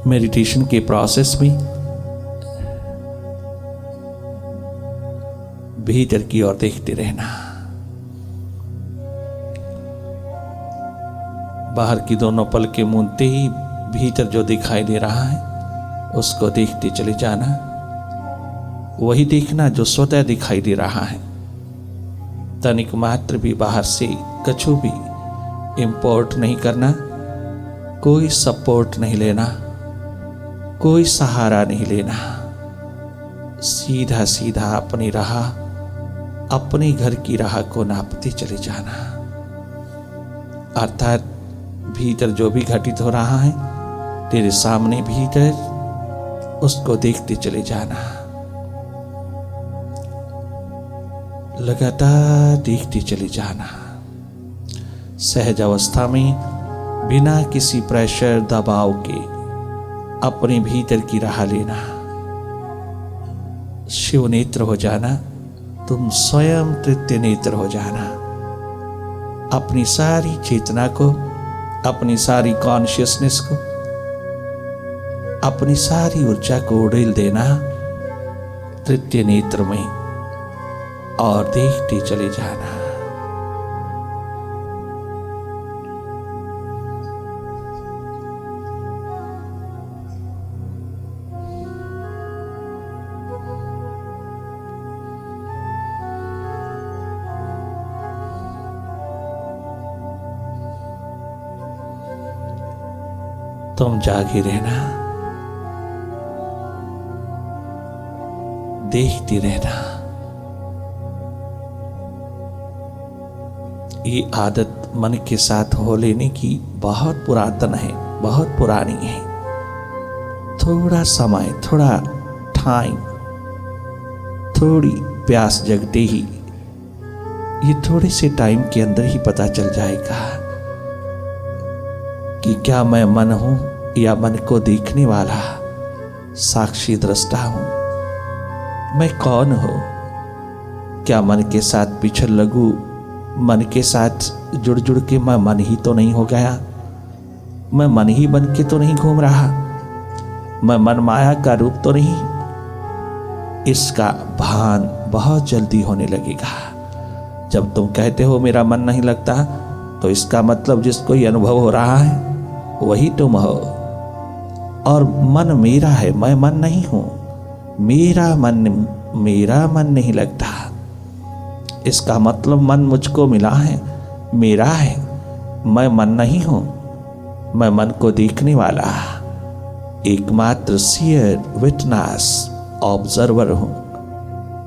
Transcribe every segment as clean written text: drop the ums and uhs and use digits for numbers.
Meditation के process में भीतर की ओर देखते रहना। बाहर की दोनों पलकें मूंदते ही भीतर जो दिखाई दे रहा है उसको देखते चले जाना। वही देखना जो स्वतः दिखाई दे रहा है। तनिक मात्र भी बाहर से कछु भी इंपोर्ट नहीं करना, कोई सपोर्ट नहीं लेना, कोई सहारा नहीं लेना। सीधा सीधा अपनी राह, अपने घर की राह को नापते चले जाना। अर्थात भीतर जो भी घटित हो रहा है तेरे सामने भीतर, उसको देखते चले जाना। लगातार देखते चले जाना। सहज अवस्था में बिना किसी प्रेशर दबाव के अपने भीतर की राह लेना। शिव नेत्र हो जाना, तुम स्वयं तृतीय नेत्र हो जाना। अपनी सारी चेतना को, अपनी सारी कॉन्शियसनेस को, अपनी सारी ऊर्जा को उड़ेल देना तृतीय नेत्र में और देखते चले जाना। तुम जागे रहना, देखती रहना। ये आदत मन के साथ हो लेने की बहुत पुरातन है, बहुत पुरानी है। थोड़ा समय, थोड़ा टाइम, थोड़ी प्यास जगते ही, ये थोड़े से टाइम के अंदर ही पता चल जाएगा कि क्या मैं मन हूं या मन को देखने वाला साक्षी दृष्टा हूं। मैं कौन हूं? क्या मन के साथ पिछड़ लगूं, मन के साथ जुड़ जुड़ के मैं मन ही तो नहीं हो गया? मैं मन ही बन के तो नहीं घूम रहा? मैं मन माया का रूप तो नहीं? इसका भान बहुत जल्दी होने लगेगा। जब तुम कहते हो मेरा मन नहीं लगता, तो इसका मतलब जिसको ये अनुभव हो रहा है वही तुम हो। और मन मेरा है, मैं मन नहीं हूं। मेरा मन नहीं लगता, इसका मतलब मन मुझको मिला है, मेरा है। मैं मन नहीं हूं, मैं मन को देखने वाला एकमात्र सीयर, विटनेस, ऑब्जर्वर हूं,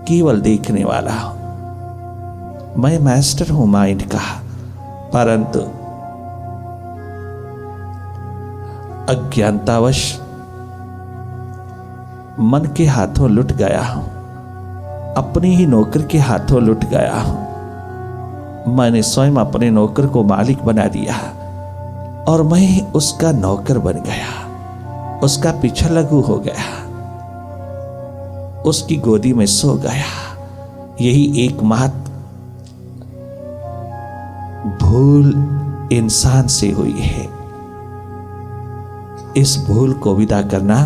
केवल देखने वाला हूं। मैं मास्टर हूं माइंड का, परंतु अज्ञानतावश मन के हाथों लुट गया हूं, अपने ही नौकर के हाथों लुट गया हूं। मैंने स्वयं अपने नौकर को मालिक बना दिया और मैं उसका नौकर बन गया, उसका पीछा लगू हो गया, उसकी गोदी में सो गया। यही एकमात्र भूल इंसान से हुई है। इस भूल को विदा करना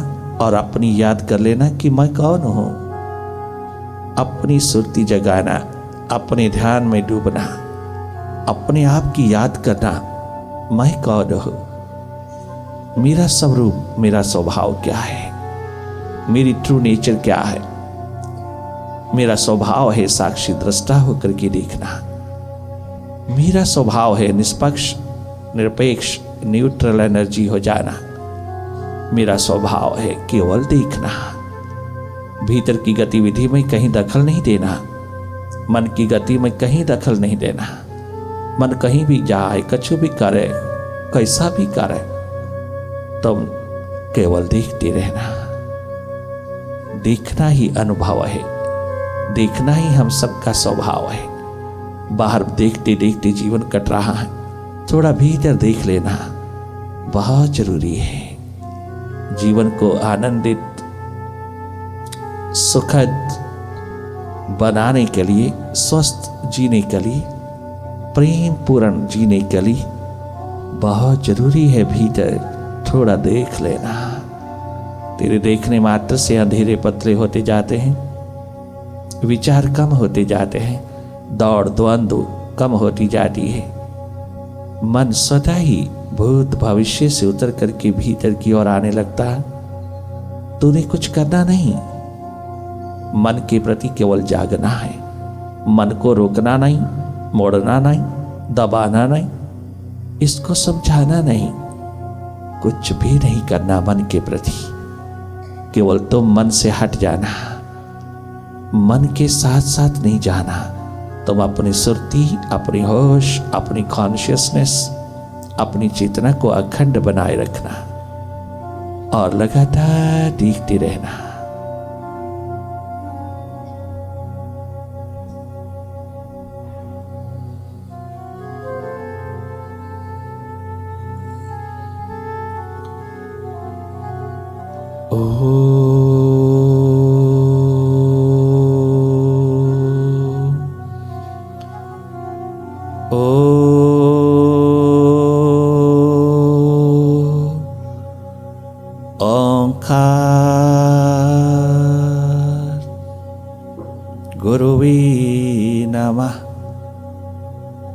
और अपनी याद कर लेना कि मैं कौन हूं। अपनी सुरती जगाना, अपने ध्यान में डूबना, अपने आप की याद करना, मैं कौन हूं, मेरा स्वरूप, मेरा स्वभाव क्या है, मेरी ट्रू नेचर क्या है। मेरा स्वभाव है साक्षी दृष्टा होकर के देखना। मेरा स्वभाव है निष्पक्ष, निरपेक्ष, न्यूट्रल एनर्जी हो जाना। मेरा स्वभाव है केवल देखना, भीतर की गतिविधि में कहीं दखल नहीं देना, मन की गति में कहीं दखल नहीं देना। मन कहीं भी जाए, कुछ भी करे, कैसा भी करे, तुम केवल देखते रहना। देखना ही अनुभव है, देखना ही हम सबका स्वभाव है। बाहर देखते देखते जीवन कट रहा है, थोड़ा भीतर देख लेना बहुत जरूरी है। जीवन को आनंदित, सुखद बनाने के लिए, स्वस्थ जीने के लिए, प्रेम पूर्ण जीने के लिए बहुत जरूरी है भीतर थोड़ा देख लेना, तेरे देखने मात्र से अंधेरे पतले होते जाते हैं, विचार कम होते जाते हैं, दौड़ द्वंद्व कम होती जाती है। मन सदा ही भूत भविष्य से उतर करके भीतर की ओर आने लगता है। तूने कुछ करना नहीं, मन के प्रति केवल जागना है। मन को रोकना नहीं, मोड़ना नहीं, दबाना नहीं, इसको समझाना नहीं, कुछ भी नहीं करना मन के प्रति। केवल तुम मन से हट जाना, मन के साथ साथ नहीं जाना। तुम अपनी सुरती, अपनी होश, अपनी कॉन्शियसनेस, अपनी चेतना को अखंड बनाए रखना और लगातार देखते रहना। गुरुवे नमः।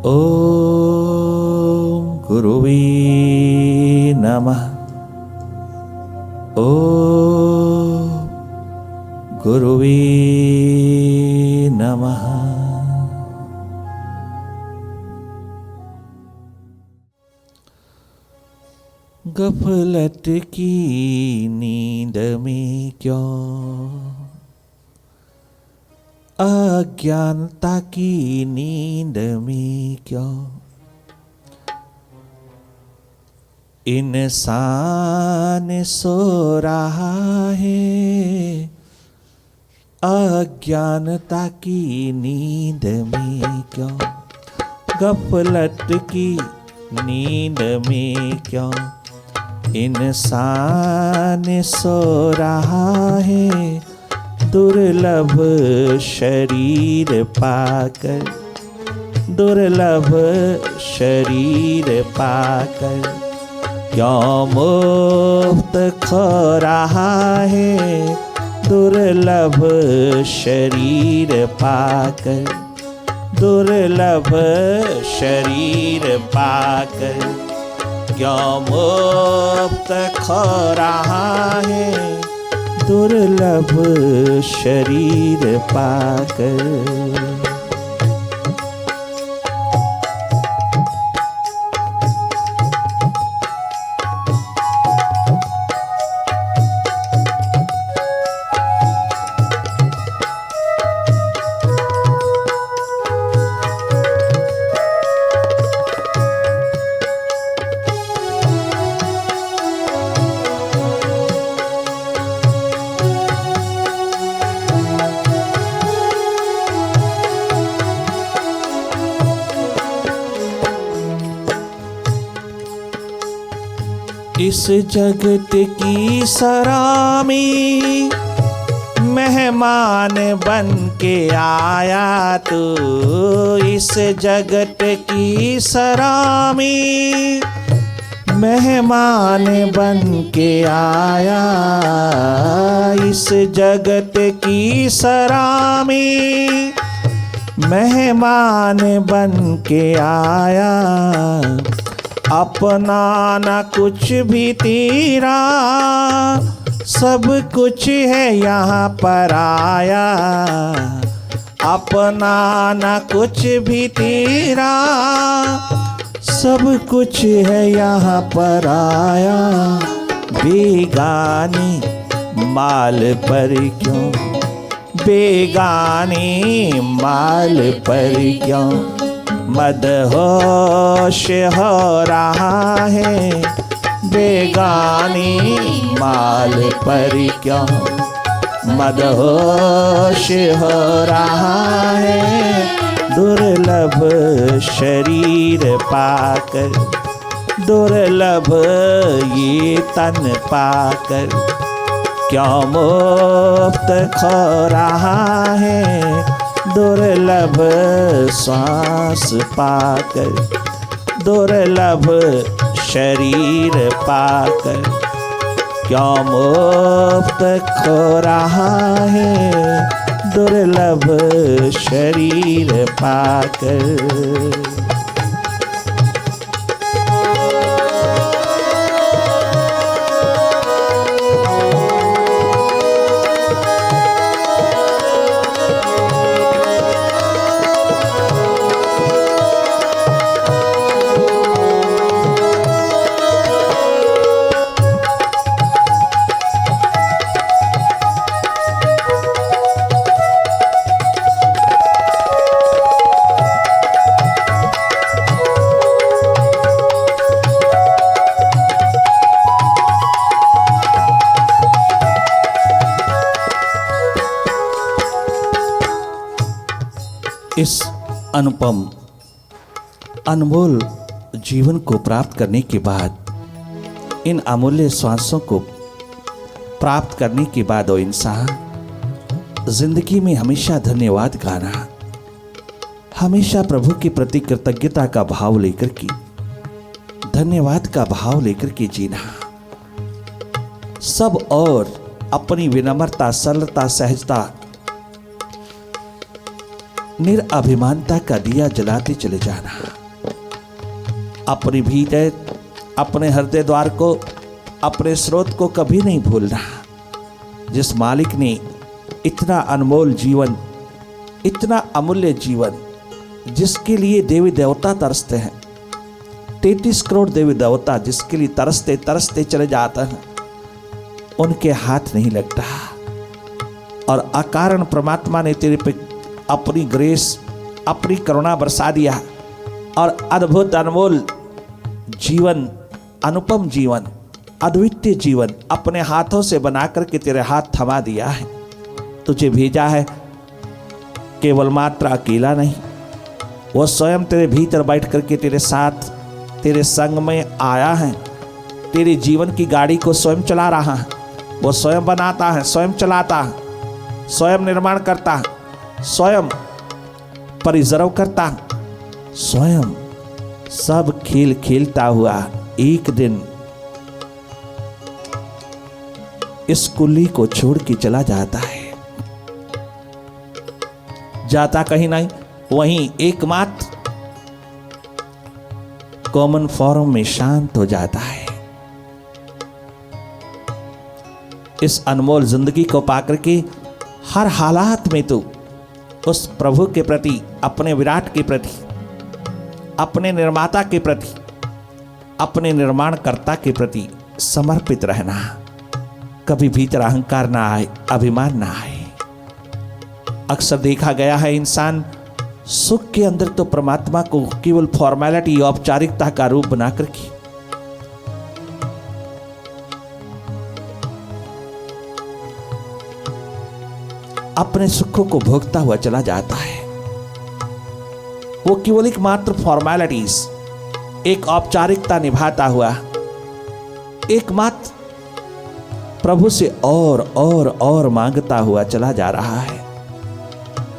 ओम गुरुवे नमः। ओम गुरुवे नमः। गफलत की नींद में क्यों, अज्ञानता की नींद में क्यों इंसान सो रहा है। अज्ञानता की नींद में क्यों, गफलत की नींद में क्यों इंसान सो रहा है। दुर्लभ शरीर पाकर, दुर्लभ शरीर पाकर क्यों मुफ्त खो रहा है। दुर्लभ शरीर पाकर, दुर्लभ शरीर पाकर क्यों मुफ्त खो रहा है। दुर्लभ शरीर पाकर। इस जगत की सरामी मेहमान बन के आया तू। इस जगत की सरामी मेहमान बन के आया। इस जगत की सरामी मेहमान बन के आया। अपना न कुछ भी तेरा, सब कुछ है यहाँ पर आया। अपना न कुछ भी तेरा, सब कुछ है यहाँ पर आया। बेगानी माल पर क्यों, बेगानी माल पर क्यों मदहोश हो रहा है। बेगानी माल पर क्यों मदहोश हो रहा है। दुर्लभ शरीर पाकर, दुर्लभ ये तन पाकर क्यों मुफ्त खो रहा है। दुर्लभ श्वास पाकर, दुर्लभ शरीर पाकर क्या मुफ्त खो रहा है दुर्लभ शरीर पाकर। इस अनुपम अनमोल जीवन को प्राप्त करने के बाद, इन अमूल्य श्वासों को प्राप्त करने के बाद वो इंसान जिंदगी में हमेशा धन्यवाद गाना, हमेशा प्रभु के प्रति कृतज्ञता का भाव लेकर के, धन्यवाद का भाव लेकर के जीना, सब और अपनी विनम्रता, सरलता, सहजता, निरअभिमानता का दिया जलाते चले जाना। अपने भीतर, अपने हृदय द्वार को, अपने स्रोत को कभी नहीं भूलना। जिस मालिक ने इतना अनमोल जीवन, इतना अमूल्य जीवन, जिसके लिए देवी देवता तरसते हैं, 33 करोड़ देवी देवता जिसके लिए तरसते तरसते चले जाते हैं, उनके हाथ नहीं लगता। और अकारण परमात्मा ने तेरे पे अपनी ग्रेस, अपनी करुणा बरसा दिया और अद्भुत अनमोल जीवन, अनुपम जीवन, अद्वितीय जीवन अपने हाथों से बना करके तेरे हाथ थमा दिया है। तुझे भेजा है केवल मात्र अकेला नहीं, वो स्वयं तेरे भीतर बैठ करके तेरे साथ, तेरे संग में आया है। तेरे जीवन की गाड़ी को स्वयं चला रहा है। वो स्वयं बनाता है, स्वयं चलाता है, स्वयं निर्माण करता है, स्वयं परिजर्व करता, स्वयं सब खेल खेलता हुआ एक दिन इस कुल्ली को छोड़ के चला जाता है। जाता कहीं नहीं, वहीं एकमात्र कॉमन फॉर्म में शांत हो जाता है। इस अनमोल जिंदगी को पाकर के हर हालात में तो उस प्रभु के प्रति, अपने विराट के प्रति, अपने निर्माता के प्रति, अपने निर्माणकर्ता के प्रति समर्पित रहना। कभी भीतर अहंकार ना आए, अभिमान ना आए। अक्सर देखा गया है इंसान सुख के अंदर तो परमात्मा को केवल फॉर्मेलिटी, औपचारिकता का रूप बना करके अपने सुखों को भोगता हुआ चला जाता है। वो केवल एक मात्र फॉर्मेलिटीज, एक औपचारिकता निभाता हुआ एकमात्र प्रभु से और मांगता हुआ चला जा रहा है।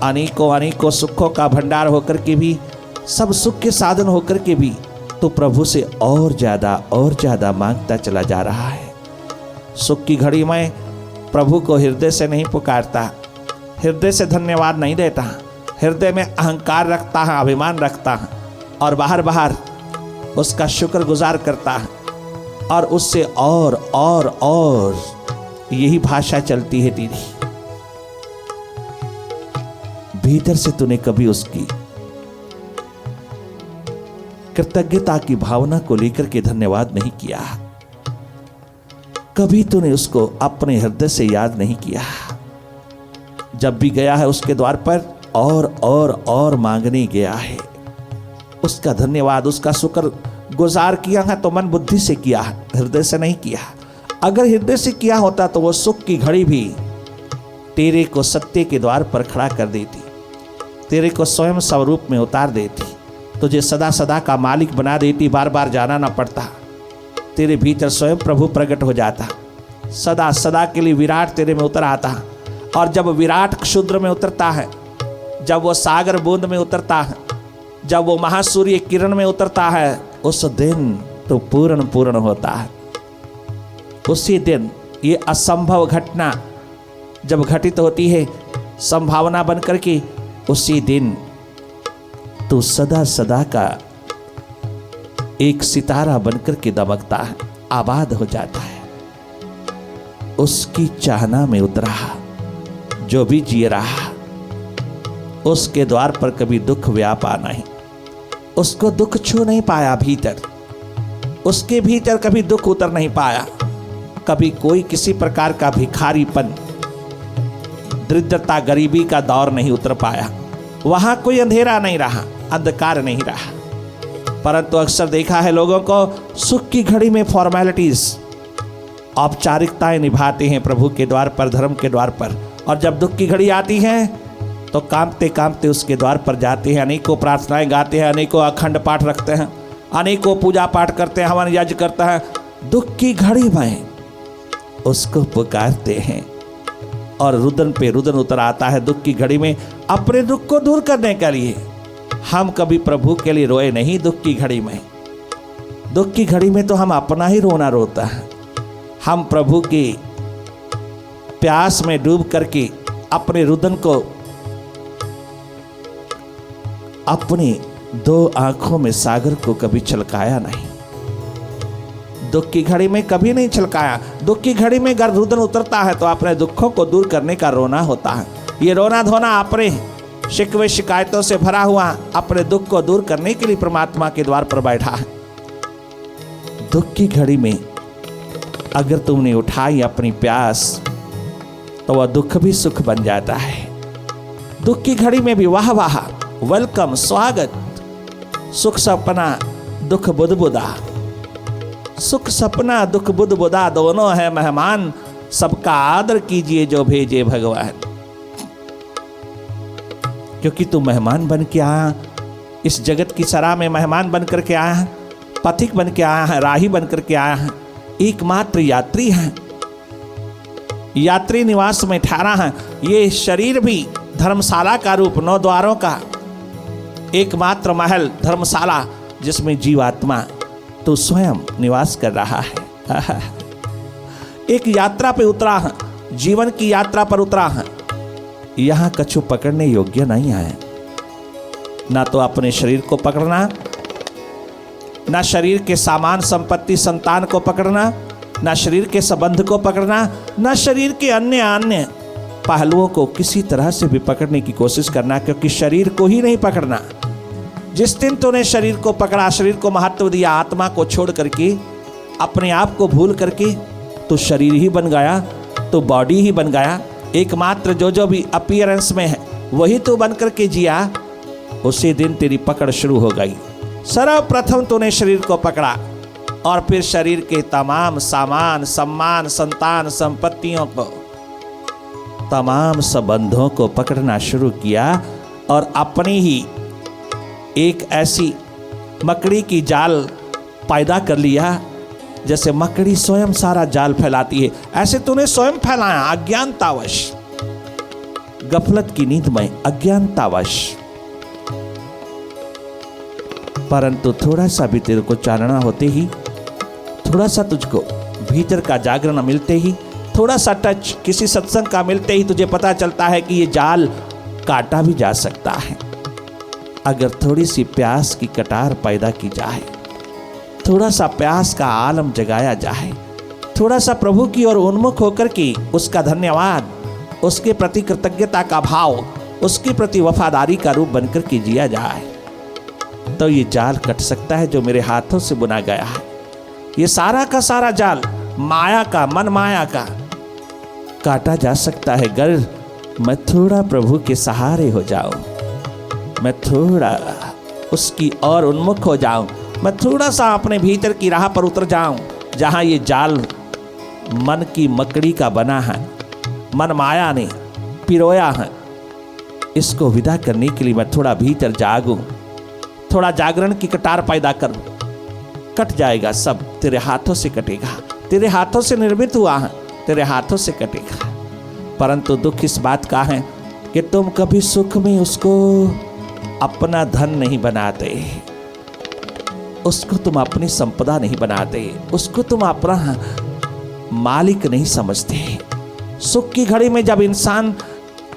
अनेकों अनेकों सुखों का भंडार होकर के भी, सब सुख के साधन होकर के भी तो प्रभु से और ज्यादा मांगता चला जा रहा है। सुख की घड़ी में प्रभु को हृदय से नहीं पुकारता, हृदय से धन्यवाद नहीं देता, हृदय में अहंकार रखता है, अभिमान रखता है और बाहर बाहर उसका शुक्रगुजार करता है और उससे और यही भाषा चलती है तेरी। भीतर से तूने कभी उसकी कृतज्ञता की भावना को लेकर के धन्यवाद नहीं किया, कभी तूने उसको अपने हृदय से याद नहीं किया। जब भी गया है उसके द्वार पर और मांगने गया है, उसका धन्यवाद, उसका शुक्र गुजार किया है तो मन बुद्धि से किया है, हृदय से नहीं किया। अगर हृदय से किया होता तो वो सुख की घड़ी भी तेरे को सत्य के द्वार पर खड़ा कर देती, तेरे को स्वयं स्वरूप में उतार देती, तुझे सदा सदा का मालिक बना देती, बार बार जाना ना पड़ता। तेरे भीतर स्वयं प्रभु प्रकट हो जाता, सदा सदा के लिए विराट तेरे में उतर आता। और जब विराट क्षुद्र में उतरता है, जब वो सागर बूंद में उतरता है, जब वो महासूर्य किरण में उतरता है, उस दिन तो पूर्ण होता है। उसी दिन ये असंभव घटना जब घटित होती है संभावना बनकर के, उसी दिन तो सदा सदा का एक सितारा बनकर के दमकता है, आबाद हो जाता है। उसकी चाहना में उतरा जो भी जी रहा, उसके द्वार पर कभी दुख व्यापा नहीं, उसको दुख छू नहीं पाया भीतर, उसके भीतर कभी दुख उतर नहीं पाया, कभी कोई किसी प्रकार का भिखारीपन, दरिद्रता, गरीबी का दौर नहीं उतर पाया। वहां कोई अंधेरा नहीं रहा, अंधकार नहीं रहा। परंतु अक्सर देखा है लोगों को सुख की घड़ी में फॉर्मेलिटीज, औपचारिकताएं निभाते हैं प्रभु के द्वार पर, धर्म के द्वार पर, और जब दुख की घड़ी आती है तो कांपते कांपते उसके द्वार पर जाते हैं, अनेकों प्रार्थनाएं गाते हैं, अनेकों अखंड पाठ रखते हैं, अनेकों पूजा पाठ करते हैं, हवन यज्ञ करते हैं। दुख की घड़ी में उसको पुकारते हैं और रुदन पे रुदन उतर आता है। दुख की घड़ी में अपने दुख को दूर करने के लिए हम कभी प्रभु के लिए रोए नहीं। दुख की घड़ी में, दुख की घड़ी में तो हम अपना ही रोना रोता है। हम प्रभु की प्यास में डूब करके अपने रुदन को अपनी दो आंखों में सागर को कभी छलकाया नहीं। दुख की घड़ी में कभी नहीं छलकाया। दुख की घड़ी में अगर रुदन उतरता है तो अपने दुखों को दूर करने का रोना होता है। ये रोना धोना अपने शिकवे शिकायतों से भरा हुआ अपने दुख को दूर करने के लिए परमात्मा के द्वार पर बैठा है। दुख की घड़ी में अगर तुमने उठाई अपनी प्यास तो वह दुख भी सुख बन जाता है। दुख की घड़ी में भी वाह वाह, वेलकम, स्वागत, सुख सपना दुख बुदबुदा, सुख सपना दुख बुदबुदा दोनों है मेहमान, सबका आदर कीजिए जो भेजे भगवान। क्योंकि तू मेहमान बन के आया, इस जगत की सराह में मेहमान बन करके आया है, पथिक बन के आया है, राही बन करके आया है, एकमात्र यात्री है, यात्री निवास में ठहरा है। ये शरीर भी धर्मशाला का रूप, 9 द्वारों का एकमात्र महल धर्मशाला, जिसमें जीवात्मा तो स्वयं निवास कर रहा है। एक यात्रा पे उतरा है, जीवन की यात्रा पर उतरा है। यहां कछु पकड़ने योग्य नहीं है। ना तो अपने शरीर को पकड़ना, ना शरीर के सामान संपत्ति संतान को पकड़ना, ना शरीर के संबंध को पकड़ना, ना शरीर के अन्य अन्य पहलुओं को किसी तरह से भी पकड़ने की कोशिश करना, क्योंकि शरीर को ही नहीं पकड़ना। जिस दिन तूने शरीर को पकड़ा, शरीर को महत्व दिया, आत्मा को छोड़ करके, अपने आप को भूल करके, तो शरीर ही बन गया, तो बॉडी ही बन गया। एकमात्र जो भी अपीयरेंस में है वही तू बन करके जिया, उसी दिन तेरी पकड़ शुरू हो गई। सर्वप्रथम तूने शरीर को पकड़ा और फिर शरीर के तमाम सामान, सम्मान, संतान, संपत्तियों को, तमाम संबंधों को पकड़ना शुरू किया और अपनी ही एक ऐसी मकड़ी की जाल पैदा कर लिया। जैसे मकड़ी स्वयं सारा जाल फैलाती है, ऐसे तूने स्वयं फैलाया अज्ञानतावश, गफलत की नींद में, अज्ञानतावश। परंतु थोड़ा सा भी तेरे को चानना होते ही, थोड़ा सा तुझको भीतर का जागरण मिलते ही, थोड़ा सा टच किसी सत्संग का मिलते ही तुझे पता चलता है कि ये जाल काटा भी जा सकता है अगर थोड़ी सी प्यास की कटार पैदा की जाए, थोड़ा सा प्यास का आलम जगाया जाए, थोड़ा सा प्रभु की ओर उन्मुख होकर के उसका धन्यवाद, उसके प्रति कृतज्ञता का भाव, उसके प्रति वफादारी का रूप बनकर के जिया जाए, तो ये जाल कट सकता है जो मेरे हाथों से बुना गया है। ये सारा का सारा जाल माया का, मन माया का काटा जा सकता है अगर मैं थोड़ा प्रभु के सहारे हो जाऊं, मैं थोड़ा उसकी ओर उन्मुख हो जाऊं, मैं थोड़ा सा अपने भीतर की राह पर उतर जाऊं, जहां ये जाल मन की मकड़ी का बना है, मन माया ने पिरोया है। इसको विदा करने के लिए मैं थोड़ा भीतर जागूं, थोड़ा जागरण की कटार पैदा करूं, कट जाएगा सब, तेरे हाथों से कटेगा, तेरे हाथों से निर्मित हुआ है, तेरे हाथों से कटेगा। परंतु दुख इस बात का है कि तुम कभी सुख में उसको अपना धन नहीं बनाते, उसको तुम अपनी संपदा नहीं बनाते, उसको तुम अपना मालिक नहीं समझते। सुख की घड़ी में जब इंसान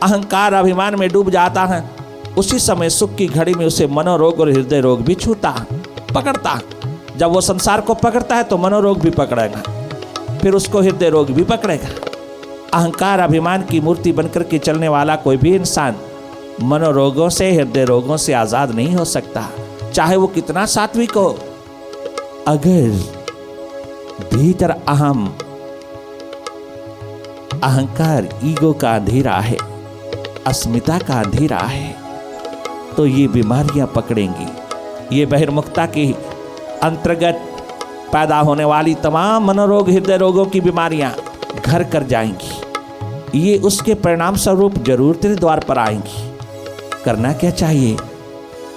अहंकार अभिमान में डूब जाता है, उसी समय सुख की घड़ी में उसे मनोरोग और हृदय रोग भी छूता, पकड़ता। जब वो संसार को पकड़ता है तो मनोरोग भी पकड़ेगा, फिर उसको हृदय रोग भी पकड़ेगा। अहंकार अभिमान की मूर्ति बनकर के चलने वाला कोई भी इंसान मनोरोगों से, हृदय रोगों से आजाद नहीं हो सकता, चाहे वो कितना सात्विक हो। अगर भीतर अहंकार, ईगो का अंधेरा है, अस्मिता का अंधेरा है, तो ये बीमारियां पकड़ेंगी। ये बहिर्मुखता के अंतर्गत पैदा होने वाली तमाम मनोरोग, हृदय रोगों की बीमारियां घर कर जाएंगी। ये उसके परिणाम स्वरूप जरूर तेरे द्वार पर आएंगी। करना क्या चाहिए?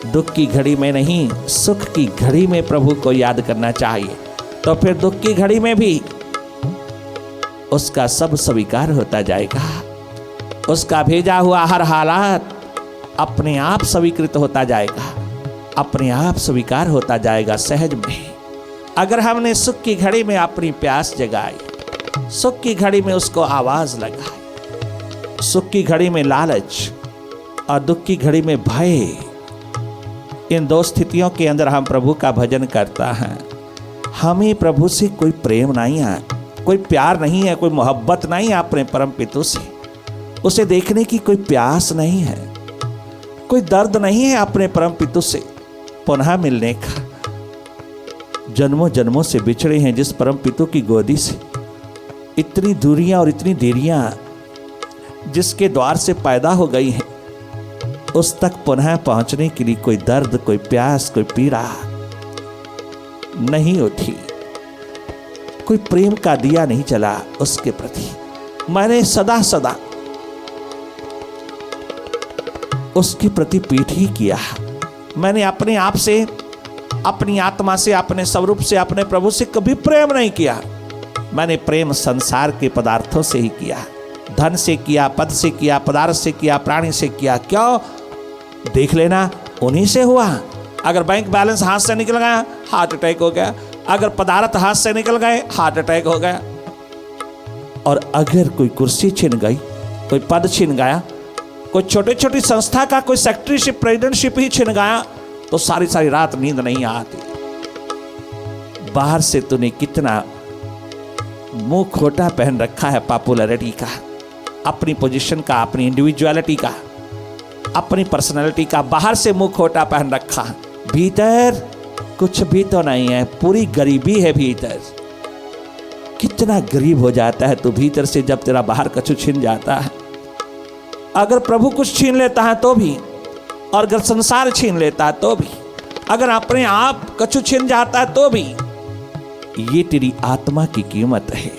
दुख की घड़ी में नहीं, सुख की घड़ी में प्रभु को याद करना चाहिए। तो फिर दुख की घड़ी में भी उसका सब स्वीकार होता जाएगा। उसका भेजा हुआ हर हालात अपने आप स्वीकृत होता जाएगा, अपने आप स्वीकार होता जाएगा सहज में। अगर हमने सुख की घड़ी में अपनी प्यास जगाई, सुख की घड़ी में उसको आवाज लगाई, सुख की घड़ी में लालच और दुख की घड़ी में भय, इन दो स्थितियों के अंदर हम प्रभु का भजन करता है, हमें प्रभु से कोई प्रेम नहीं है, कोई प्यार नहीं है, कोई मोहब्बत नहीं है अपने परम पिता से। उसे देखने की कोई प्यास नहीं है, कोई दर्द नहीं है अपने परम पिता से पुनः मिलने का। जन्मों जन्मों से बिछड़े हैं जिस परम पिता की गोदी से, इतनी दूरियां और इतनी देरियां जिसके द्वार से पैदा हो गई हैं, उस तक पुनः पहुंचने के लिए कोई दर्द, कोई प्यास, कोई पीड़ा नहीं उठी, कोई प्रेम का दिया नहीं जला उसके प्रति। मैंने सदा सदा उसके प्रति पीठ ही किया। मैंने अपने आप से, अपनी आत्मा से, अपने स्वरूप से, अपने प्रभु से कभी प्रेम नहीं किया। मैंने प्रेम संसार के पदार्थों से ही किया, धन से किया, पद से किया, पदार्थ से किया, प्राणी से किया। क्यों? देख लेना, उन्हीं से हुआ। अगर बैंक बैलेंस हाथ से निकल गया, हार्ट अटैक हो गया। अगर पदार्थ हाथ से निकल गए, हार्ट अटैक हो गया। और अगर कोई कुर्सी छिन गई, कोई पद छिन गया, कोई छोटी छोटी संस्था का कोई सेक्रेटरीशिप, प्रेसिडेंटशिप ही छिन गया, तो सारी सारी रात नींद नहीं आती। बाहर से तूने कितना मुंह खोटा पहन रखा है पॉपुलैरिटी का, अपनी पोजीशन का, अपनी इंडिविजुअलिटी का, अपनी पर्सनालिटी का। बाहर से मुंह खोटा पहन रखा, भीतर कुछ भी तो नहीं है, पूरी गरीबी है भीतर। कितना गरीब हो जाता है तू भीतर से जब तेरा बाहर कछु छीन जाता है। अगर प्रभु कुछ छीन लेता है तो भी, और अगर संसार छीन लेता है तो भी, अगर अपने आप कछु छीन जाता है तो भी, ये तेरी आत्मा की कीमत है।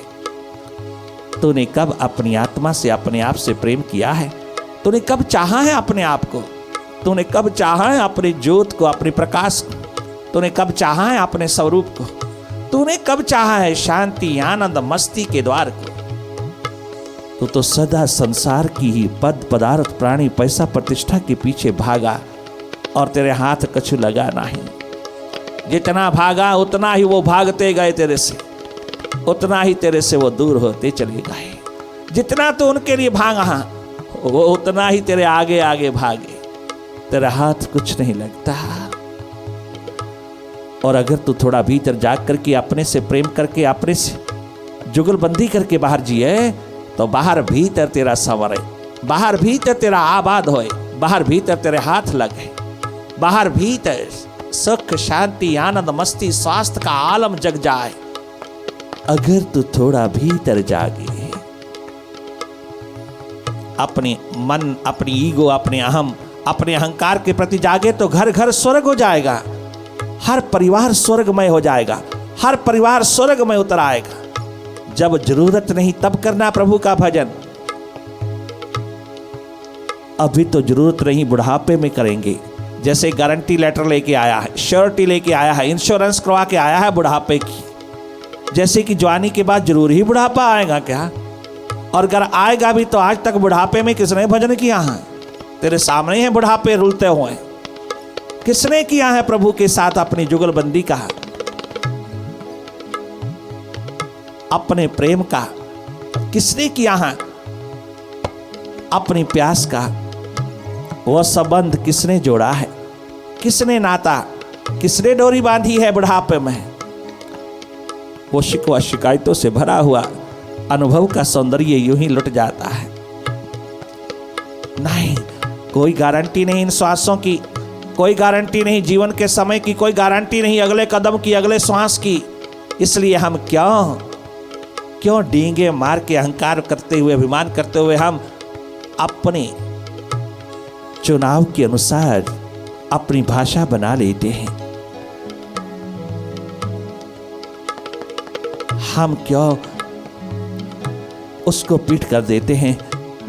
तूने कब अपनी आत्मा से, अपने आप से प्रेम किया है? तूने कब चाहा है अपने आप को? तूने कब चाहा है अपने ज्योत को, अपने प्रकाश को? तूने कब चाहा है अपने स्वरूप को? तूने कब चाहा है शांति, आनंद, मस्ती के द्वार को? तो सदा संसार की ही पद, पदार्थ, प्राणी, पैसा, प्रतिष्ठा के पीछे भागा और तेरे हाथ कछु लगा नहीं। जितना भागा उतना ही वो भागते गए तेरे से, उतना ही तेरे से वो दूर होते चले गए। जितना तो उनके लिए भागा, वो उतना ही तेरे आगे आगे भागे। तेरा हाथ कुछ नहीं लगता। और अगर तू थोड़ा भीतर जाग करके अपने से प्रेम करके, अपने से जुगलबंदी करके बाहर जिए, तो बाहर भीतर तेरा संवरे, बाहर भीतर तेरा आबाद होए, बाहर भीतर तेरे हाथ लगे, बाहर भीतर सुख, शांति, आनंद, मस्ती, स्वास्थ्य का आलम जग जाए। अगर तू थोड़ा भीतर जागे, अपने मन, अपनी ईगो, अपने अहम, अपने अहंकार के प्रति जागे, तो घर घर स्वर्ग हो जाएगा। हर परिवार स्वर्गमय हो जाएगा, हर परिवार स्वर्ग में उतर आएगा। जब जरूरत नहीं तब करना प्रभु का भजन। अभी तो जरूरत नहीं, बुढ़ापे में करेंगे। जैसे गारंटी लेटर लेके आया है, श्योरिटी लेके आया है, इंश्योरेंस करवा के आया है बुढ़ापे की। जैसे कि जवानी के बाद जरूर ही बुढ़ापा आएगा क्या? और अगर आएगा भी तो आज तक बुढ़ापे में किसने भजन किया है? तेरे सामने है बुढ़ापे रुलते हुए। किसने किया है प्रभु के साथ अपनी जुगलबंदी का? अपने प्रेम का किसने किया है, अपनी प्यास का वह संबंध किसने जोड़ा है, किसने नाता, किसने डोरी बांधी है बुढ़ापे में। वो शिकवा शिकायतों से भरा हुआ अनुभव का सौंदर्य यूं ही लुट जाता है। नहीं, कोई गारंटी नहीं इन श्वासों की, कोई गारंटी नहीं जीवन के समय की, कोई गारंटी नहीं अगले कदम की, अगले श्वास की। इसलिए हम क्यों डींगे मार के अहंकार करते हुए, अभिमान करते हुए हम अपने चुनाव के अनुसार अपनी भाषा बना लेते हैं। हम क्यों उसको पीट कर देते हैं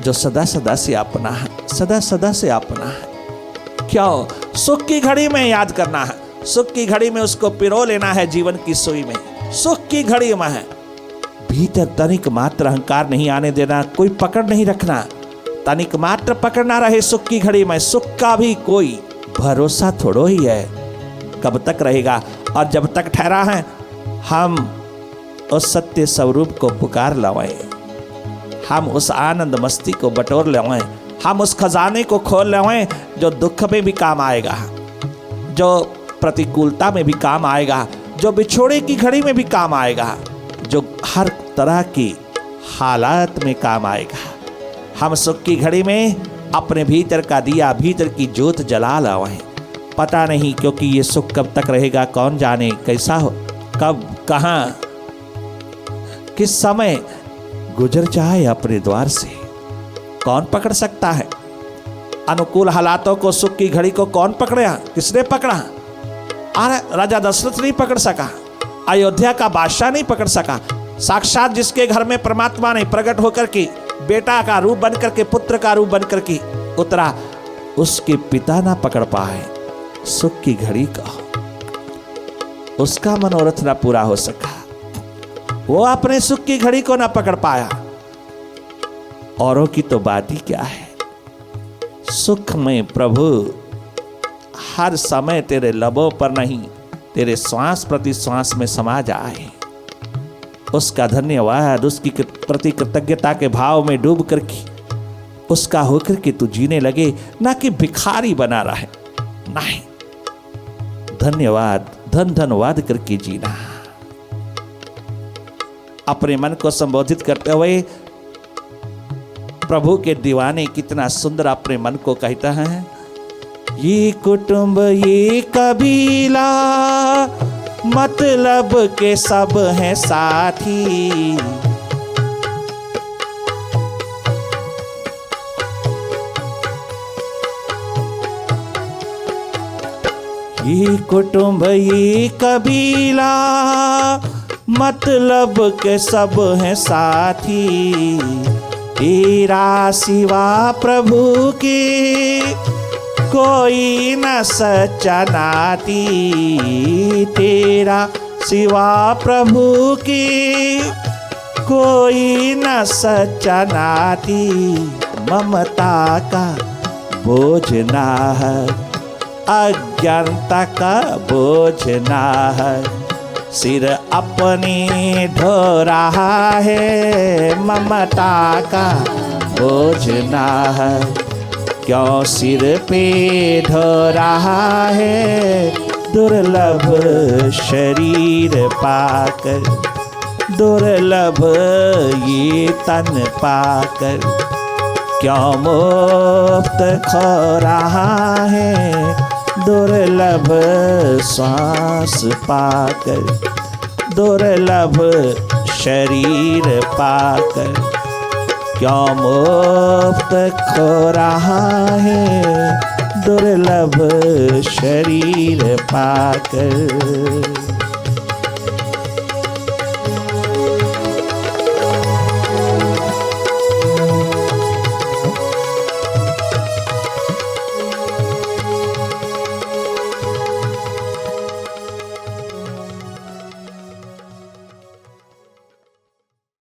जो सदा सदा से अपना है, सदा सदा से अपना है। क्यों सुख की घड़ी में याद करना है, सुख की घड़ी में उसको पिरो लेना है जीवन की सुई में, सुख की घड़ी में है। भीतर तनिक मात्र अहंकार नहीं आने देना, कोई पकड़ नहीं रखना, तनिक मात्र पकड़ ना रहे सुख की घड़ी में। सुख का भी कोई भरोसा थोड़ो ही है, कब तक रहेगा। और जब तक ठहरा है हम उस सत्य स्वरूप को पुकार लाएं, हम उस आनंद मस्ती को बटोर लें, हम उस खजाने को खोल लें जो दुख में भी काम आएगा, जो प्रतिकूलता में भी काम आएगा, जो बिछोड़े की घड़ी में भी काम आएगा, जो हर तरह की हालात में काम आएगा। हम सुख की घड़ी में अपने भीतर का दिया, भीतर की ज्योत जला लाएं। पता नहीं क्योंकि ये सुख कब तक रहेगा, कौन जाने कैसा हो, कब कहाँ किस समय गुजर जाए अपने द्वार से, कौन पकड़ सकता है। अनुकूल हालातों को, सुख की घड़ी को कौन पकड़ा, किसने पकड़ा। अरे राजा दशरथ नहीं पकड़ सका, अयोध्या का बादशाह नहीं पकड़ सका। साक्षात जिसके घर में परमात्मा ने प्रकट होकर के बेटा का रूप बनकर के, पुत्र का रूप बनकर के उतरा, उसके पिता ना पकड़ पाए सुख की घड़ी का, उसका मनोरथ ना पूरा हो सका, वो अपने सुख की घड़ी को ना पकड़ पाया। औरों की तो बात ही क्या है। सुख में प्रभु हर समय तेरे लबों पर नहीं, तेरे श्वास प्रति श्वास में समा जाए, उसका धन्यवाद, उसकी प्रति कृतज्ञता के भाव में डूब करके उसका होकर के तू जीने लगे, ना कि भिखारी बना रहे। नहीं, धन्यवाद धन्यवाद करके जीना। अपने मन को संबोधित करते हुए प्रभु के दीवाने कितना सुंदर अपने मन को कहता है, ये कुटुंब ये कबीला मतलब के सब हैं साथी। ये कुटुंब ये कबीला मतलब के सब हैं साथी। तेरा सिवा प्रभु के कोई न सच्चा नाती। तेरा सिवा प्रभु की कोई न सच्चा नाती। ममता का बोझ ना है, अज्ञानता का बोझ ना है, सिर अपने ढो रहा है। ममता का बोझ ना है, क्यों सिर पे ढो रहा है। दुर्लभ शरीर पाकर, दुर्लभ ये तन पाकर, क्यों मुफ्त खो रहा है। दुर्लभ श्वास पाकर, दुर्लभ शरीर पाकर, क्यों मुफ्त खो रहा है। दुर्लभ शरीर पाकर।